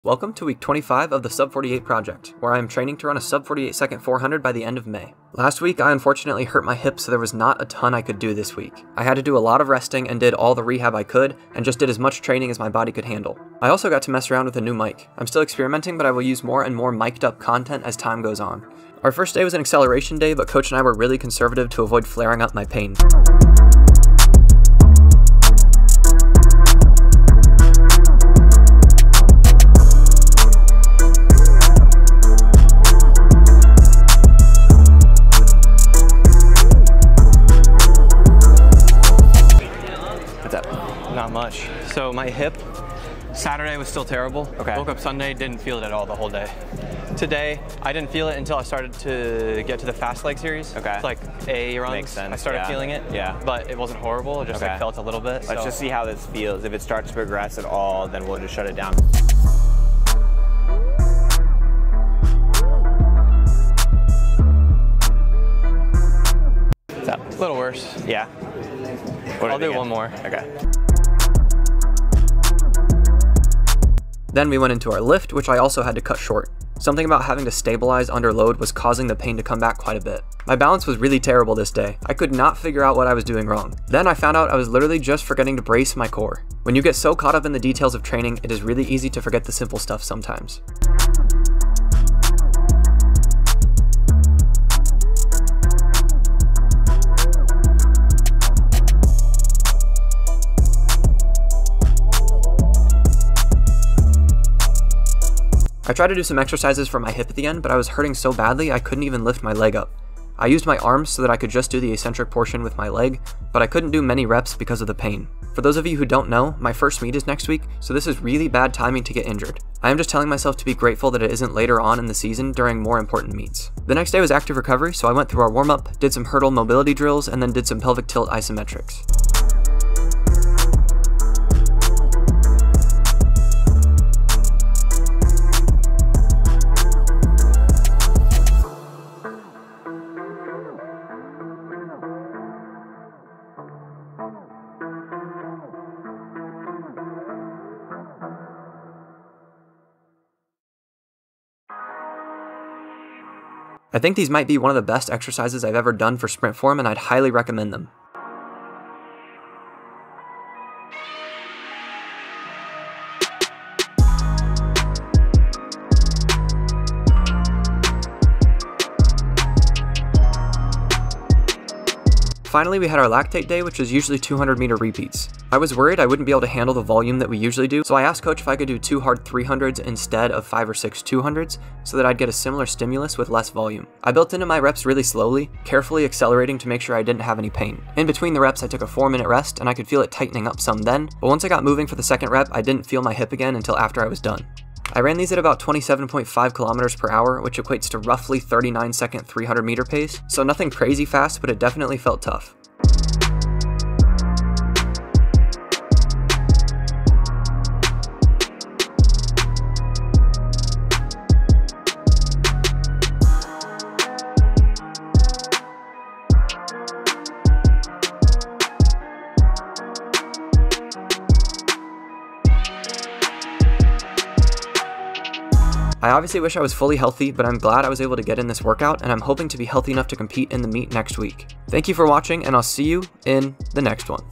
Welcome to week 25 of the Sub 48 project, where I am training to run a sub 48 second 400 by the end of May. Last week I unfortunately hurt my hip, so there was not a ton I could do this week. I had to do a lot of resting and did all the rehab I could, and just did as much training as my body could handle. I also got to mess around with a new mic. I'm still experimenting, but I will use more and more mic'd up content as time goes on. Our first day was an acceleration day, but coach and I were really conservative to avoid flaring up my pain. Not much. So my hip, Saturday was still terrible. Okay. Woke up Sunday, didn't feel it at all the whole day. Today, I didn't feel it until I started to get to the fast leg series. Okay. It's like A runs. Makes sense. I started feeling it. Yeah. But it wasn't horrible. It just like felt a little bit. Let's just see how this feels. If it starts to progress at all, then we'll just shut it down. What's up? A little worse. Yeah. I'll do one more. Okay. Then we went into our lift, which I also had to cut short. Something about having to stabilize under load was causing the pain to come back quite a bit. My balance was really terrible this day. I could not figure out what I was doing wrong. Then I found out I was literally just forgetting to brace my core. When you get so caught up in the details of training, it is really easy to forget the simple stuff sometimes. I tried to do some exercises for my hip at the end, but I was hurting so badly I couldn't even lift my leg up. I used my arms so that I could just do the eccentric portion with my leg, but I couldn't do many reps because of the pain. For those of you who don't know, my first meet is next week, so this is really bad timing to get injured. I am just telling myself to be grateful that it isn't later on in the season during more important meets. The next day was active recovery, so I went through our warm-up, did some hurdle mobility drills, and then did some pelvic tilt isometrics. I think these might be one of the best exercises I've ever done for sprint form, and I'd highly recommend them. Finally, we had our lactate day, which is usually 200-meter repeats. I was worried I wouldn't be able to handle the volume that we usually do, so I asked coach if I could do 2 hard 300s instead of 5 or 6 200s, so that I'd get a similar stimulus with less volume. I built into my reps really slowly, carefully accelerating to make sure I didn't have any pain. In between the reps, I took a 4-minute rest, and I could feel it tightening up some then, but once I got moving for the second rep, I didn't feel my hip again until after I was done. I ran these at about 27.5 kilometers per hour, which equates to roughly 39-second 300-meter pace, so nothing crazy fast, but it definitely felt tough. I obviously wish I was fully healthy, but I'm glad I was able to get in this workout, and I'm hoping to be healthy enough to compete in the meet next week. Thank you for watching, and I'll see you in the next one.